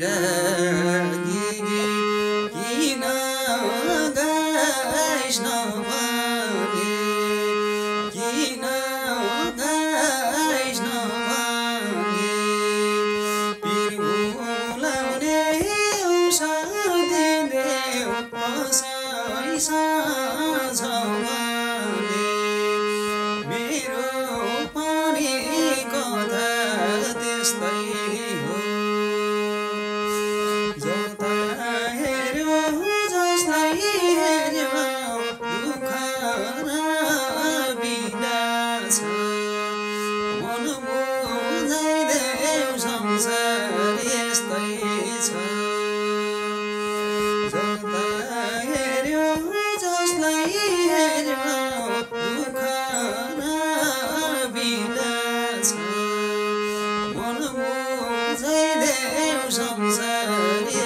बैरागी किन गाइस नभने किन गाइस नभने पिर भुलाउने औषध दिदेऊ कसैसँग भने मेरो पनि कथा त्यस्तै हो जता हेर्यो जसलाई हेर्यो दुःख र पीडा छ मन बुझाइदेऊ संसार यस्तै छ जता हेर्यो जसलाई हेर्यो दुःख र पीडा छ मन बुझाइदेऊ संसार